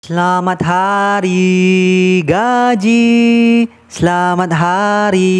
Selamat Hari Gaji, selamat Hari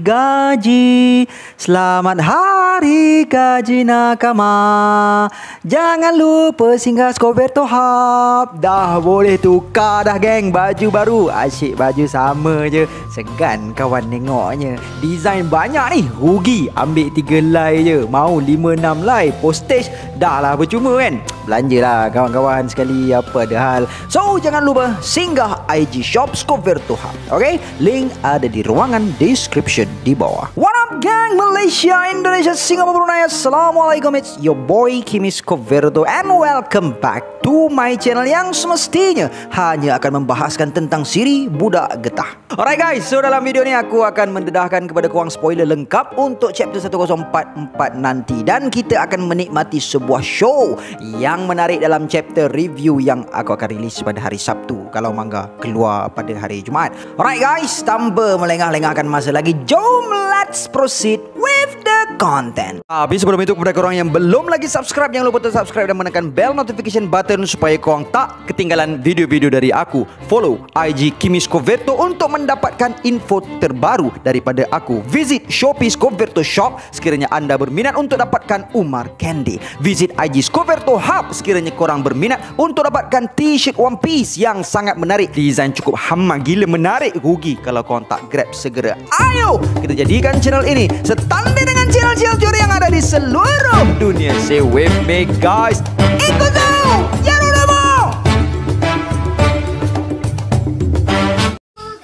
Gaji, selamat Hari Gaji Nakama. Jangan lupa singgah Scoverto Hub. Dah boleh tukar dah geng, baju baru. Asyik baju sama je, segan kawan tengoknya. Design banyak ni, rugi ambil 3 lay je. Mau 5-6 lay, postage dah lah percuma kan. Belanjalah kawan-kawan sekali, apa ada hal. So jangan lupa singgah IG shop Scoverto Hub. Okay, link ada di ruangan description di bawah. What up gang, Malaysia, Indonesia, Singapura, Brunei. Assalamualaikum, it's your boy Kimi Scoverto and welcome back to my channel yang semestinya hanya akan membahaskan tentang Siri budak getah. Alright guys, so dalam video ni aku akan mendedahkan kepada korang spoiler lengkap untuk chapter 1044 nanti, dan kita akan menikmati sebuah show yang menarik dalam chapter review yang aku akan rilis pada hari Sabtu kalau manga keluar pada hari Jumaat. Alright guys, tanpa melengah-lengahkan masa lagi, jom let's proceed with the content. Tapi sebelum itu, kepada korang yang belum lagi subscribe, jangan lupa subscribe dan menekan bell notification button supaya korang tak ketinggalan video-video dari aku. Follow IG Kimi Scoverto untuk mendapatkan info terbaru daripada aku. Visit Shopee Scoverto Shop sekiranya anda berminat untuk dapatkan Umar Candy. Visit IG Scoverto Hub sekiranya korang berminat untuk dapatkan t-shirt One Piece yang sangat menarik. Design cukup hama gila menarik, rugi kalau korang tak grab segera. Ayo kita jadikan channel ini setanding dengan channel-channel juri yang ada di seluruh dunia. Say with me guys, ikut dong yang udah mau.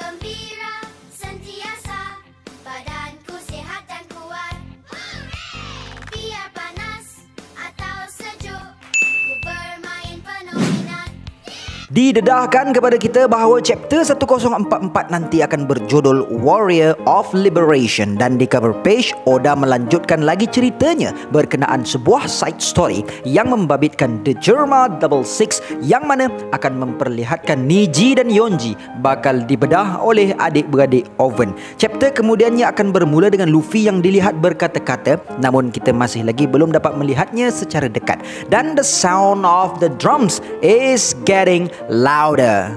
Gembira sentiasa, badanku sehat dan kuat. Biar panas atau sejuk, ku bermain penuh minat. Didedahkan kepada kita bahawa chapter 1044 nanti akan berjudul Warrior of Liberation, dan di cover page Oda melanjutkan lagi ceritanya berkenaan sebuah side story yang membabitkan The Germa 66 yang mana akan memperlihatkan Niji dan Yonji bakal dibedah oleh adik-beradik Oven. Chapter kemudiannya akan bermula dengan Luffy yang dilihat berkata-kata, namun kita masih lagi belum dapat melihatnya secara dekat, dan the sound of the drums is getting louder.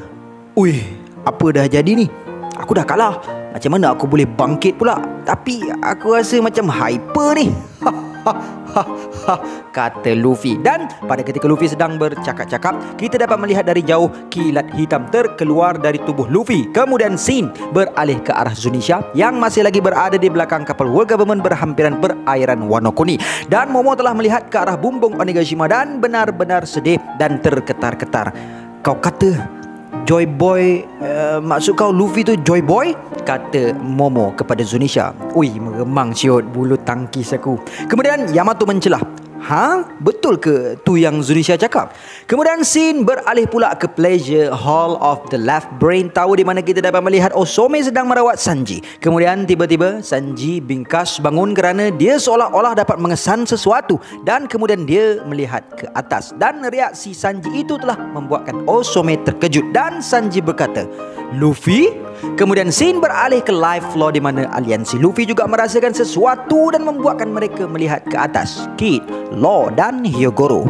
Ui, apa dah jadi ni? Aku dah kalah. Macam mana aku boleh bangkit pula? Tapi aku rasa macam hyper ni. Kata Luffy. Dan pada ketika Luffy sedang bercakap-cakap, kita dapat melihat dari jauh kilat hitam terkeluar dari tubuh Luffy. Kemudian scene beralih ke arah Zunisha yang masih lagi berada di belakang kapal World Government berhampiran perairan Wano Kuni. Dan Momo telah melihat ke arah bumbung Onigashima dan benar-benar sedih dan terketar-ketar. Kau kata Joy Boy, maksud kau Luffy tu Joy Boy? Kata Momo kepada Zunisha. Ui, meremang siot bulu tangkis aku. Kemudian Yamato mencelah. Ha? Betul ke tu yang Zunisha cakap? Kemudian scene beralih pula ke Pleasure Hall of the Left Brain Tower di mana kita dapat melihat Osome sedang merawat Sanji. Kemudian tiba-tiba Sanji bingkas bangun kerana dia seolah-olah dapat mengesan sesuatu, dan kemudian dia melihat ke atas, dan reaksi Sanji itu telah membuatkan Osome terkejut, dan Sanji berkata, Luffy? Kemudian scene beralih ke live floor di mana aliansi Luffy juga merasakan sesuatu dan membuatkan mereka melihat ke atas. Kid, Law dan Hyogoro.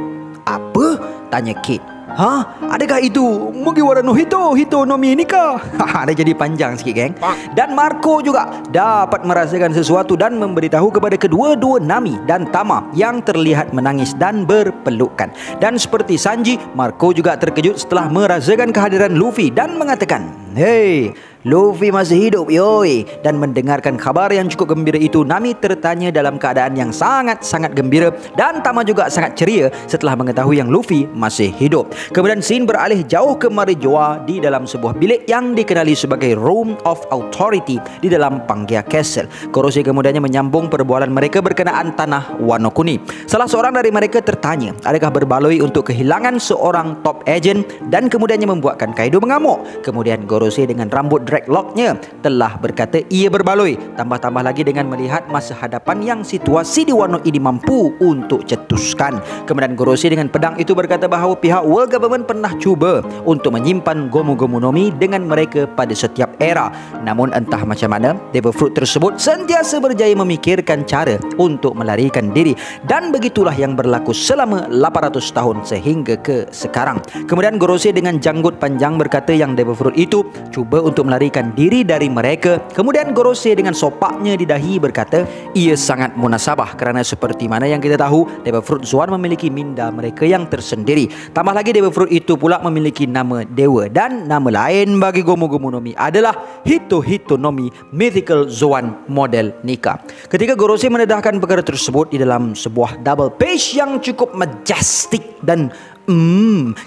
Apa? Tanya Kid. Ha? Adakah itu Mugiwara no Hito no Mi ni kah? Dah jadi panjang sikit geng. Dan Marco juga dapat merasakan sesuatu dan memberitahu kepada kedua-dua Nami dan Tama yang terlihat menangis dan berpelukan. Dan seperti Sanji, Marco juga terkejut setelah merasakan kehadiran Luffy dan mengatakan, "Hey, Luffy masih hidup yoi." Dan mendengarkan khabar yang cukup gembira itu, Nami tertanya dalam keadaan yang sangat-sangat gembira, dan Tama juga sangat ceria setelah mengetahui yang Luffy masih hidup. Kemudian scene beralih jauh ke Marijoa di dalam sebuah bilik yang dikenali sebagai Room of Authority di dalam Pangaea Castle. Koroshi kemudiannya menyambung perbualan mereka berkenaan tanah Wano Kuni. Salah seorang dari mereka tertanya adakah berbaloi untuk kehilangan seorang top agent, dan kemudiannya membuatkan Kaido mengamuk. Kemudian Koroshi dengan rambut dreadlocknya telah berkata ia berbaloi. Tambah-tambah lagi dengan melihat masa hadapan yang situasi di Wano ini mampu untuk cetuskan. Kemudian Gorosei dengan pedang itu berkata bahawa pihak world government pernah cuba untuk menyimpan Gomu-Gomu no Mi dengan mereka pada setiap era. Namun entah macam mana, Devil Fruit tersebut sentiasa berjaya memikirkan cara untuk melarikan diri, dan begitulah yang berlaku selama 800 tahun sehingga ke sekarang. Kemudian Gorosei dengan janggut panjang berkata yang Devil Fruit itu cuba untuk melarikan diri dari mereka. Kemudian Gorosei dengan sopaknya di dahi berkata ia sangat munasabah kerana seperti mana yang kita tahu, Devil Fruit Zoan memiliki minda mereka yang tersendiri. Tambah lagi Devil Fruit itu pula memiliki nama dewa, dan nama lain bagi Gomu-Gomu no Mi adalah Hito-Hito no Mi Mythical Zoan model Nika. Ketika Gorosei mendedahkan perkara tersebut di dalam sebuah double page yang cukup majestic, dan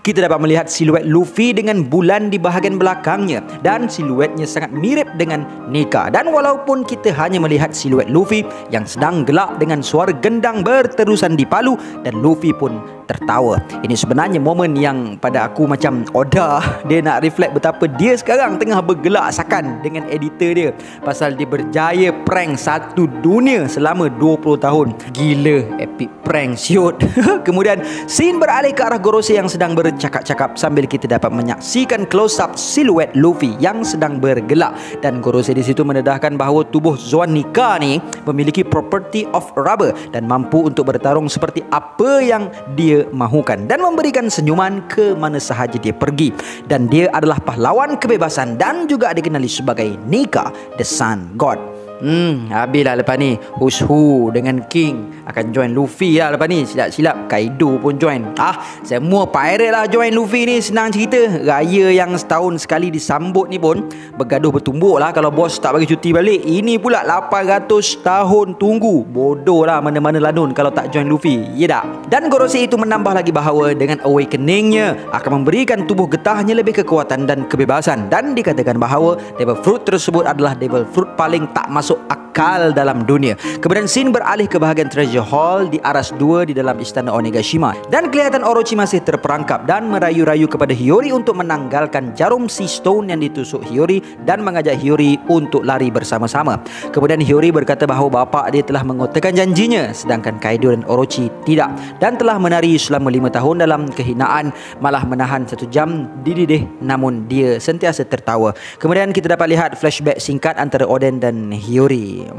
kita dapat melihat siluet Luffy dengan bulan di bahagian belakangnya, dan siluetnya sangat mirip dengan Nika. Dan walaupun kita hanya melihat siluet Luffy yang sedang gelak dengan suara gendang berterusan di palu, dan Luffy pun tertawa. Ini sebenarnya momen yang pada aku macam Oda dia nak reflect betapa dia sekarang tengah bergelak sakan dengan editor dia, pasal dia berjaya prank satu dunia selama 20 tahun. Gila, epic prank siut. Kemudian scene beralih ke arah Gorosei yang sedang bercakap-cakap sambil kita dapat menyaksikan close up siluet Luffy yang sedang bergelak, dan Gorosei di situ mendedahkan bahawa tubuh Zoan Nika ni memiliki property of rubber dan mampu untuk bertarung seperti apa yang dia mahukan, dan memberikan senyuman ke mana sahaja dia pergi. Dan dia adalah pahlawan kebebasan dan juga dikenali sebagai Nika, the Sun God. Habislah lepas ni Who's Who dengan King akan join Luffy lah lepas ni. Silap-silap Kaido pun join. Semua pirate lah join Luffy ni. Senang cerita. Raya yang setahun sekali disambut ni pun bergaduh bertumbuk lah kalau bos tak bagi cuti balik. Ini pula 800 tahun tunggu. Bodoh lah mana-mana lanun kalau tak join Luffy, ya tak? Dan Gorosei itu menambah lagi bahawa dengan awakeningnya akan memberikan tubuh getahnya lebih kekuatan dan kebebasan, dan dikatakan bahawa Devil Fruit tersebut adalah Devil Fruit paling tak masuk akal dalam dunia. Kemudian scene beralih ke bahagian Treasure Hall di Aras 2 di dalam istana Onigashima, dan kelihatan Orochi masih terperangkap dan merayu-rayu kepada Hiyori untuk menanggalkan jarum Sea Stone yang ditusuk Hiyori dan mengajak Hiyori untuk lari bersama-sama. Kemudian Hiyori berkata bahawa bapa dia telah mengotakkan janjinya, sedangkan Kaido dan Orochi tidak, dan telah menari selama 5 tahun dalam kehinaan, malah menahan 1 jam dididih namun dia sentiasa tertawa. Kemudian kita dapat lihat flashback singkat antara Oden dan Hiyori.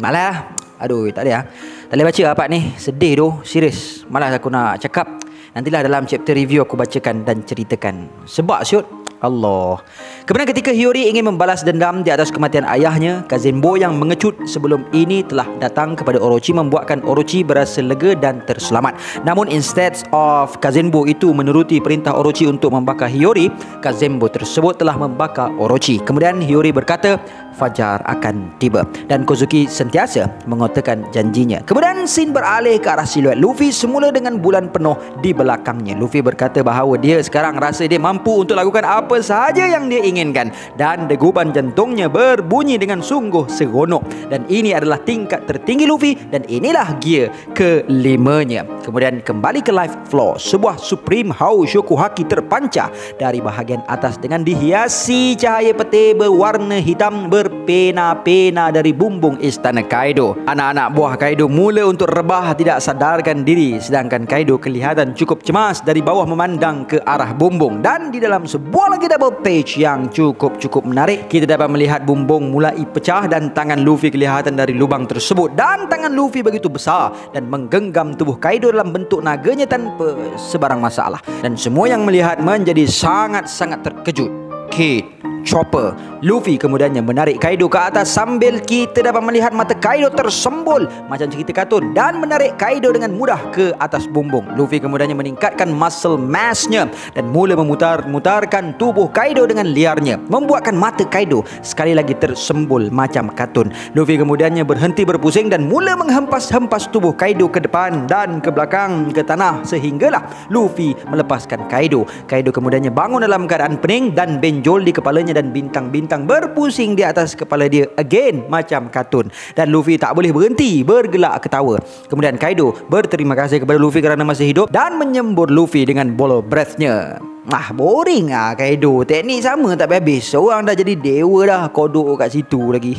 Malah aduh, tak ada. Tak boleh baca apa ni. Sedih tu, serius. Malas aku nak cakap. Nantilah dalam chapter review aku bacakan dan ceritakan. Sebab siut Allah. Kemudian ketika Hiyori ingin membalas dendam di atas kematian ayahnya, Kazenbo yang mengecut sebelum ini telah datang kepada Orochi membuatkan Orochi berasa lega dan terselamat. Namun instead of Kazenbo itu menuruti perintah Orochi untuk membakar Hiyori, Kazenbo tersebut telah membakar Orochi. Kemudian Hiyori berkata fajar akan tiba, dan Kozuki sentiasa mengotakkan janjinya. Kemudian scene beralih ke arah siluet Luffy semula dengan bulan penuh di belakangnya. Luffy berkata bahawa dia sekarang rasa dia mampu untuk lakukan apa sahaja yang dia inginkan, dan degupan jantungnya berbunyi dengan sungguh seronok. Dan ini adalah tingkat tertinggi Luffy, dan inilah gear ke-5-nya. Kemudian kembali ke live floor, sebuah Supreme Hau Shokuhaki terpancar dari bahagian atas dengan dihiasi cahaya peti berwarna hitam berpena-pena dari bumbung istana Kaido. Anak-anak buah Kaido mula untuk rebah tidak sadarkan diri, sedangkan Kaido kelihatan cukup cemas dari bawah memandang ke arah bumbung. Dan di dalam sebuah lagi double page yang cukup menarik, kita dapat melihat bumbung mulai pecah dan tangan Luffy kelihatan dari lubang tersebut, dan tangan Luffy begitu besar dan menggenggam tubuh Kaido dalam bentuk naganya tanpa sebarang masalah, dan semua yang melihat menjadi sangat-sangat terkejut. Kid, Chopper, Luffy kemudiannya menarik Kaido ke atas sambil kita dapat melihat mata Kaido tersembul macam cerita kartun, dan menarik Kaido dengan mudah ke atas bumbung. Luffy kemudiannya meningkatkan muscle massnya dan mula memutar-mutarkan tubuh Kaido dengan liarnya, membuatkan mata Kaido sekali lagi tersembul macam kartun. Luffy kemudiannya berhenti berpusing dan mula menghempas-hempas tubuh Kaido ke depan dan ke belakang ke tanah, sehinggalah Luffy melepaskan Kaido. Kaido kemudiannya bangun dalam keadaan pening dan benjol di kepalanya, dan bintang-bintang berpusing di atas kepala dia again macam kartun. Dan Luffy tak boleh berhenti bergelak ketawa. Kemudian Kaido berterima kasih kepada Luffy kerana masih hidup dan menyembur Luffy dengan bolo breath-nya. Boring lah Kaido. Teknik sama tak habis. Orang dah jadi dewa dah, kodok kat situ lagi.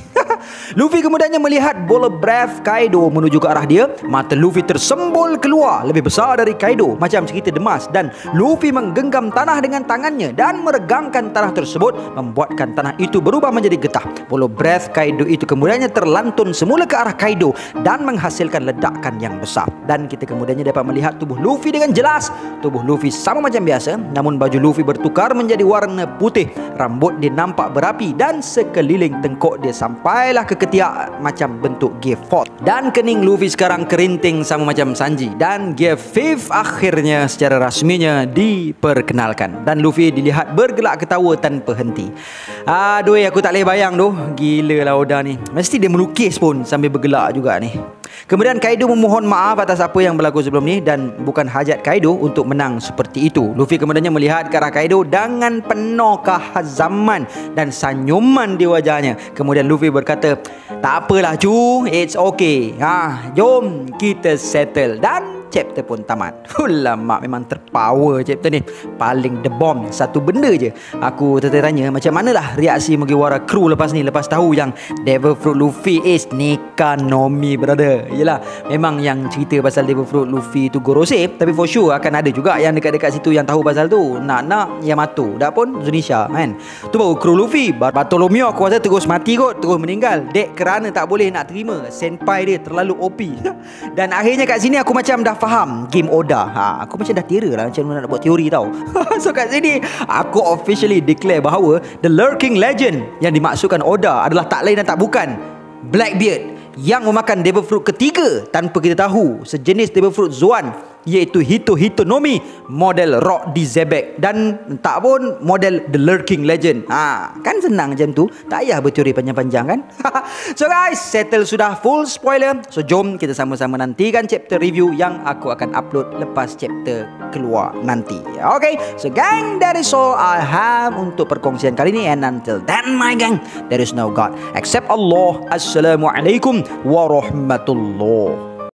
Luffy kemudiannya melihat bola breath Kaido menuju ke arah dia. Mata Luffy tersembul keluar, lebih besar dari Kaido, macam cerita demas. Dan Luffy menggenggam tanah dengan tangannya dan meregangkan tanah tersebut, membuatkan tanah itu berubah menjadi getah. Bola breath Kaido itu kemudiannya terlantun semula ke arah Kaido dan menghasilkan ledakan yang besar. Dan kita kemudiannya dapat melihat tubuh Luffy dengan jelas. Tubuh Luffy sama macam biasa, namun baju Luffy bertukar menjadi warna putih. Rambut dia nampak berapi dan sekeliling tengkuk dia sampailah ke ketiak macam bentuk gear 4. Dan kening Luffy sekarang kerinting sama macam Sanji. Dan gear 5 akhirnya secara rasminya diperkenalkan. Dan Luffy dilihat bergelak ketawa tanpa henti. Aduh, aku tak boleh bayang tu. Gila lah Oda ni. Mesti dia melukis pun sambil bergelak juga ni. Kemudian Kaido memohon maaf atas apa yang berlaku sebelum ni dan bukan hajat Kaido untuk menang seperti itu. Luffy kemudiannya melihat ke arah Kaido dengan penuh kehazaman dan senyuman di wajahnya. Kemudian Luffy berkata, tak apalah cu, it's okay. Jom kita settle. Dan chapter pun tamat. Lama memang terpower chapter ni. Paling the bomb. Satu benda je aku tertanya, macam manalah reaksi Mugiwara crew lepas ni, lepas tahu yang Devil Fruit Luffy is Nikanomi, brother. Yelah, memang yang cerita pasal Devil Fruit Luffy tu Gorosei, tapi for sure akan ada juga yang dekat-dekat situ yang tahu pasal tu. Nak Yamato, dah pun Zunisha kan. Tu baru crew Luffy. Bartolomeo aku rasa terus mati kot, terus meninggal. Dek kerana tak boleh nak terima senpai dia terlalu OP. Dan akhirnya kat sini aku macam dah faham game Oda. Aku macam dah tira lah macam mana nak buat teori tau. So kat sini aku officially declare bahawa the lurking legend yang dimaksudkan Oda adalah tak lain dan tak bukan Blackbeard yang memakan Devil Fruit ketiga tanpa kita tahu, sejenis Devil Fruit Zoan, iaitu Hitonomi model Rock di Zebek, dan tak pun model The Lurking Legend. Kan senang macam tu, tak payah berteori panjang-panjang kan. So guys, settle sudah full spoiler. So jom kita sama-sama nantikan chapter review yang aku akan upload lepas chapter keluar nanti. Okay, so gang, that is all I have untuk perkongsian kali ni. And until then my gang, there is no God except Allah. Assalamualaikum warahmatullahi